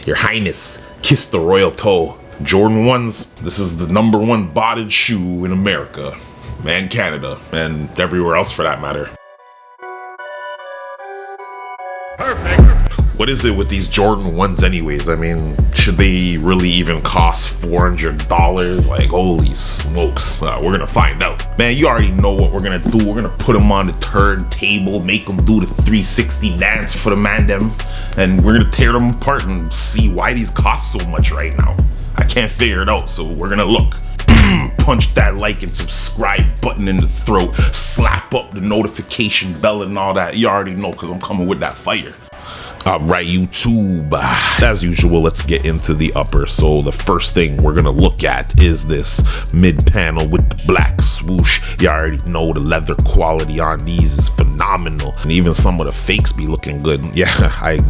Your Highness, kiss the royal toe. Jordan 1s, this is the #1 botted shoe in America and Canada and everywhere else for that matter. Perfect. What is it with these Jordan 1s anyways? I mean, should they really even cost $400? Like, holy smokes. We're gonna find out. Man, you already know what we're gonna do. We're gonna put them on the turntable, make them do the 360 dance for the man them, and we're gonna tear them apart and see why these cost so much right now. I can't figure it out, so we're gonna look. Punch that like and subscribe button in the throat. Slap up the notification bell and all that. You already know, because I'm coming with that fire. Alright, YouTube, as usual, let's get into the upper. So the first thing we're gonna look at is this mid panel with the black swoosh. You already know the leather quality on these is phenomenal, and even some of the fakes be looking good. Yeah, I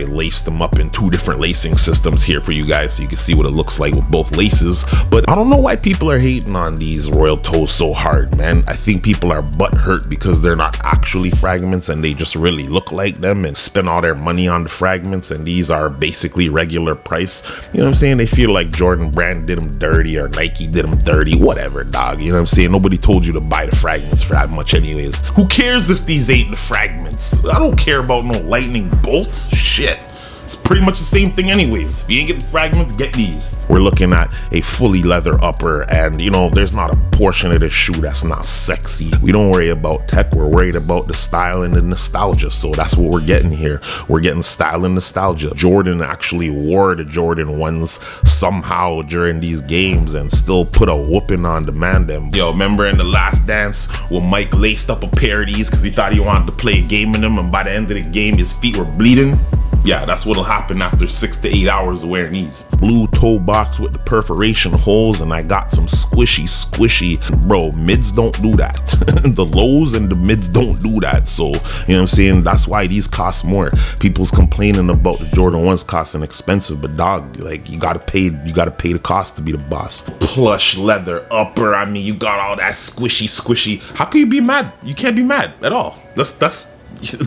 laced them up in 2 different lacing systems here for you guys so you can see what it looks like with both laces. But I don't know why people are hating on these royal toes so hard, man. I think people are butthurt because they're not actually fragments and they just really look like them and spend all their money on the fragments, and these are basically regular price. You know what I'm saying? They feel like Jordan brand did them dirty or Nike did them dirty, whatever, dog. You know what I'm saying? Nobody told you to buy the fragments for that much anyways. Who cares if these ain't the fragments? I don't care about no lightning bolt. Shit. It's pretty much the same thing anyways. If you ain't get the fragments, get these. We're looking at a fully leather upper, and you know, there's not a portion of this shoe that's not sexy. We don't worry about tech, we're worried about the style and the nostalgia. So that's what we're getting here. We're getting style and nostalgia. Jordan actually wore the Jordan 1s somehow during these games and still put a whooping on the man them. Yo, remember in The Last Dance when Mike laced up a pair of these because he thought he wanted to play a game in them, and by the end of the game his feet were bleeding? Yeah, that's what'll happen after 6 to 8 hours of wearing these. Blue toe box with the perforation holes, and I got some squishy. Bro, mids don't do that. The lows and the mids don't do that. So, you know what I'm saying? That's why these cost more. People's complaining about the Jordan 1s costing expensive, but dog, like, you gotta pay the cost to be the boss. Plush leather upper, I mean, you got all that squishy. How can you be mad? You can't be mad at all. That's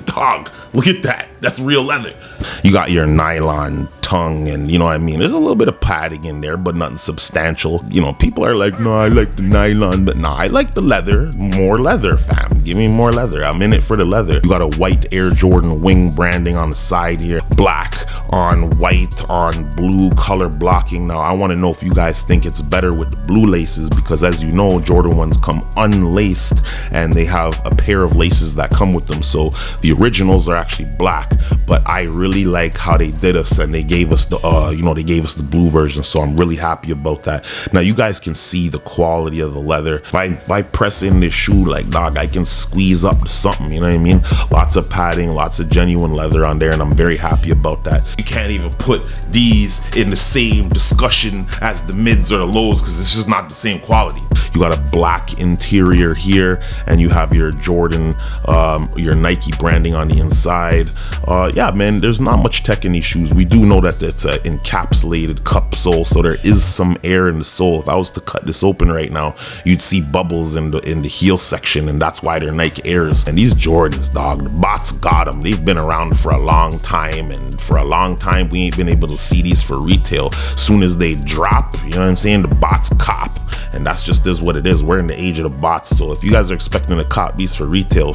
dog, look at that. That's real leather. You got your nylon tongue, and you know what I mean, there's a little bit of padding in there, but nothing substantial. You know, people are like, no, I like the nylon, but no, I like the leather. More leather, fam. Give me more leather. I'm in it for the leather. You got a white Air Jordan wing branding on the side here, black on white on blue color blocking. Now I want to know if you guys think it's better with the blue laces, because as you know, Jordan 1s come unlaced and they have a pair of laces that come with them. So the originals are actually black, but I really like how they did us, and they gave us the they gave us the blue version, so I'm really happy about that. Now you guys can see the quality of the leather. If I press in this shoe, like, dog, I can squeeze up to something, you know what I mean? Lots of padding, lots of genuine leather on there, and I'm very happy about that. You can't even put these in the same discussion as the mids or the lows because it's just not the same quality. You got a black interior here, and you have your Jordan, your Nike branding on the inside. Yeah, man, there's not much tech in these shoes. We do know that it's an encapsulated cup sole, so there is some air in the sole. If I was to cut this open right now, you'd see bubbles in the heel section, and that's why they're Nike Airs. And these Jordans, dog, the bots got them. They've been around for a long time, and for a long time we ain't been able to see these for retail. Soon as they drop, you know what I'm saying, the bots cop. And that's just is what it is. We're in the age of the bots, so if you guys are expecting to cop these for retail,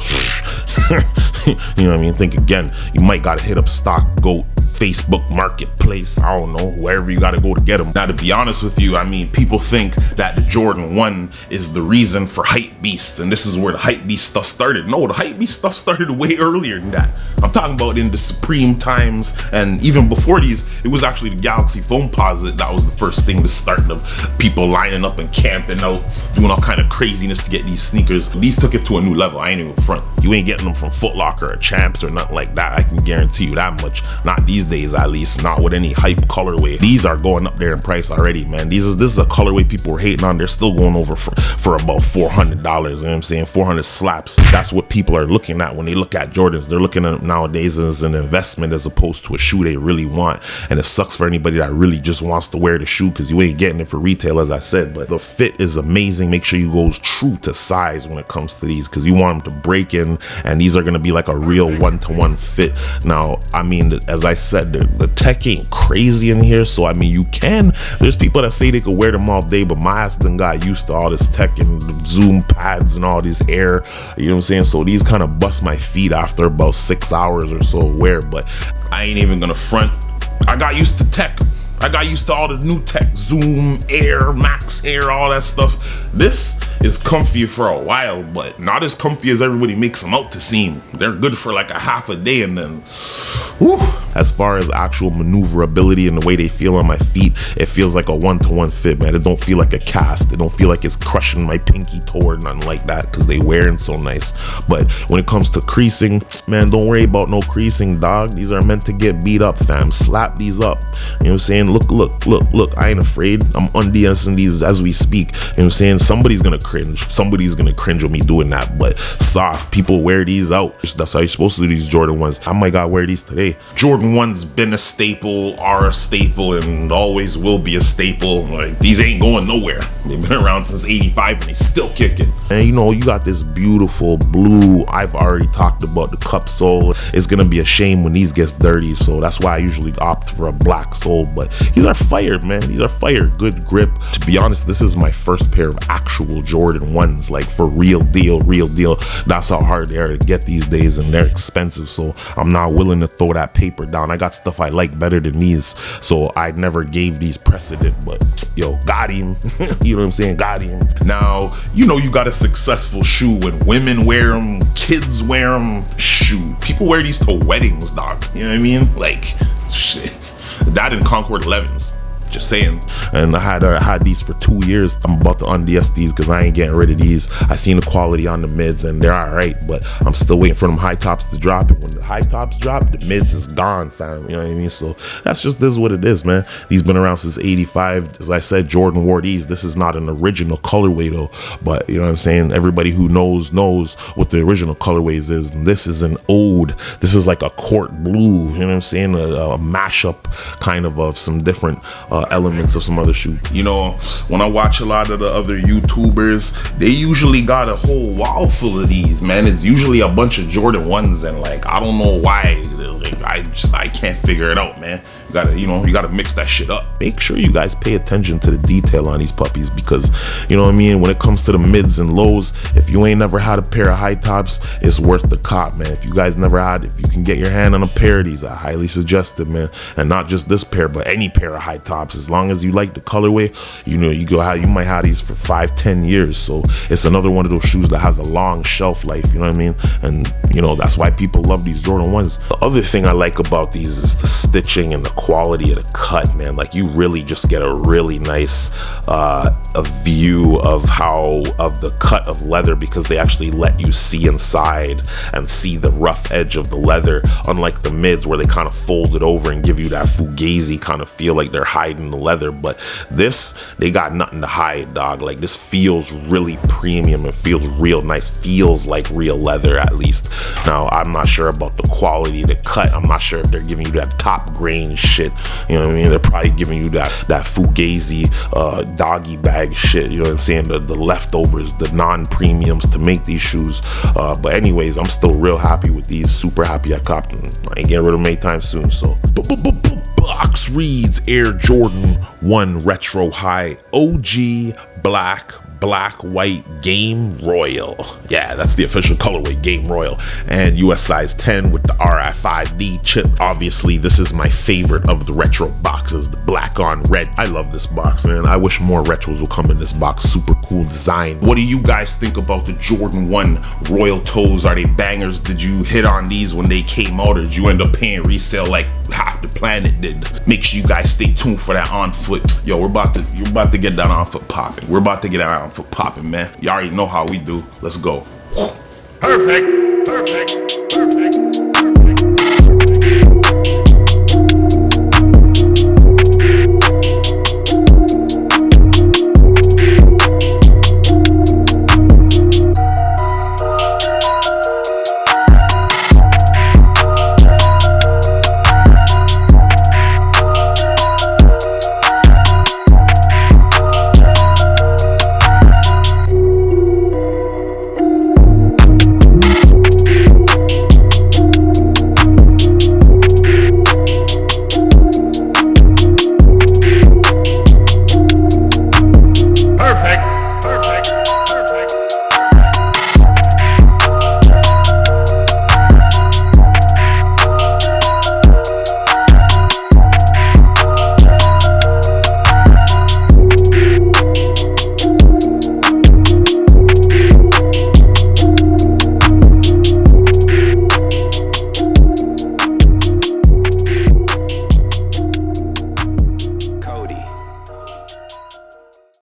you know what I mean, think again. You might gotta hit up Stock Goat, Facebook Marketplace, I don't know, wherever you gotta go to get them. Now, to be honest with you, I mean, people think that the Jordan 1 is the reason for Hype Beast, and this is where the Hype Beast stuff started. No, the Hype Beast stuff started way earlier than that. I'm talking about in the Supreme times, and even before these, it was actually the Galaxy Foamposite that was the first thing to start them. People lining up and camping out, doing all kind of craziness to get these sneakers. These took it to a new level. I ain't even front. You ain't getting them from Foot Locker or Champs or nothing like that. I can guarantee you that much. Not these days, at least, not with any hype colorway. These are going up there in price already, man. This is a colorway people were hating on. They're still going over for about $400. You know what I'm saying? 400 slaps. That's what people are looking at when they look at Jordans. They're looking at them nowadays as an investment as opposed to a shoe they really want. And it sucks for anybody that really just wants to wear the shoe because you ain't getting it for retail, as I said. But the fit is amazing. Make sure you go true to size when it comes to these, because you want them to break in, and these are going to be like a real one-to-one fit. Now, I mean, as I said, that the tech ain't crazy in here. So I mean, there's people that say they could wear them all day, but my ass done got used to all this tech and zoom pads and all this air, you know what I'm saying? So these kind of bust my feet after about 6 hours or so of wear. But I ain't even gonna front, I got used to tech. I got used to all the new tech, Zoom, Air, Max Air, all that stuff. This is comfy for a while, but not as comfy as everybody makes them out to seem. They're good for like a half a day and then, whew. As far as actual maneuverability and the way they feel on my feet, it feels like a one-to-one fit, man. It don't feel like a cast. It don't feel like it's crushing my pinky toe or nothing like that because they wearing so nice. But when it comes to creasing, man, don't worry about no creasing, dog. These are meant to get beat up, fam. Slap these up. You know what I'm saying? Look, I ain't afraid. I'm unDSing these as we speak. You know what I'm saying? Somebody's gonna cringe. Somebody's gonna cringe with me doing that, but soft. People wear these out. That's how you're supposed to do these Jordan 1s. I might gotta wear these today. Jordan 1's been a staple, are a staple, and always will be a staple. Like, these ain't going nowhere. They've been around since 85 and they still kicking. And you know, you got this beautiful blue. I've already talked about the cup sole. It's gonna be a shame when these gets dirty, so that's why I usually opt for a black sole. But these are fire, man. These are fire. Good grip. To be honest, this is my first pair of actual Jordan 1s, like for real deal. That's how hard they are to get these days, and they're expensive, so I'm not willing to throw that paper down. I got stuff I like better than these, so I never gave these precedent, but yo, got him. You know what I'm saying? Got him. Now, you know you got a successful shoe when women wear them, kids wear them. Shoot, people wear these to weddings, dog. You know what I mean? Like, shit. That in Concord 11s. Just saying. And I had these for 2 years. I'm about to unDS these because I ain't getting rid of these. I seen the quality on the mids and they're all right, but I'm still waiting for them high tops to drop. And when the high tops drop, the mids is gone, fam. You know what I mean? So that's just this is what it is, man. These been around since 85. As I said, Jordan wore these. This is not an original colorway though, but you know what I'm saying? Everybody who knows what the original colorways is. And this is an ode. This is like a court blue, you know what I'm saying? A mashup kind of some different elements of some other shoe. You know, when I watch a lot of the other YouTubers, they usually got a whole wall full of these, man. It's usually a bunch of Jordan 1s, and like, I don't know why. Like, I can't figure it out, man. You gotta mix that shit up. Make sure you guys pay attention to the detail on these puppies, because you know what I mean, when it comes to the mids and lows, if you ain't never had a pair of high tops, it's worth the cop, man. If you guys never had, if you can get your hand on a pair of these, I highly suggest it, man. And not just this pair, but any pair of high tops, as long as you like the colorway. You know, you might have these for 5-10 years, so it's another one of those shoes that has a long shelf life, you know what I mean? And you know, that's why people love these Jordan 1s. The other thing I like about these is the stitching and the quality of the cut, man. Like, you really just get a really nice a view of the cut of leather, because they actually let you see inside and see the rough edge of the leather, unlike the mids where they kind of fold it over and give you that fugazi kind of feel like they're hiding the leather. But this, they got nothing to hide, dog. Like, this feels really premium and feels real nice, feels like real leather, at least. Now, I'm not sure about the quality of the cut. I'm not sure if they're giving you that top grain shit, you know what I mean? They're probably giving you that fugazi doggy bag shit, you know what I'm saying? The leftovers, the non-premiums to make these shoes. But anyways, I'm still real happy with these. Super happy I copped them. I ain't getting rid of them anytime soon. So box reads Air Jordan 1 Retro High OG black white Game Royal. Yeah, that's the official colorway, Game Royal, and US size 10 with the RI5D chip. Obviously, this is my favorite of the retro boxes, the black on red. I love this box, man. I wish more retros would come in this box. Super cool design. What do you guys think about the Jordan 1 Royal Toes? Are they bangers? Did you hit on these when they came out, or did you end up paying resale like half the planet did? Make sure you guys stay tuned for that on foot. Yo, you're about to get that on foot popping. We're about to get that on foot popping, man. You already know how we do. Let's go. Perfect.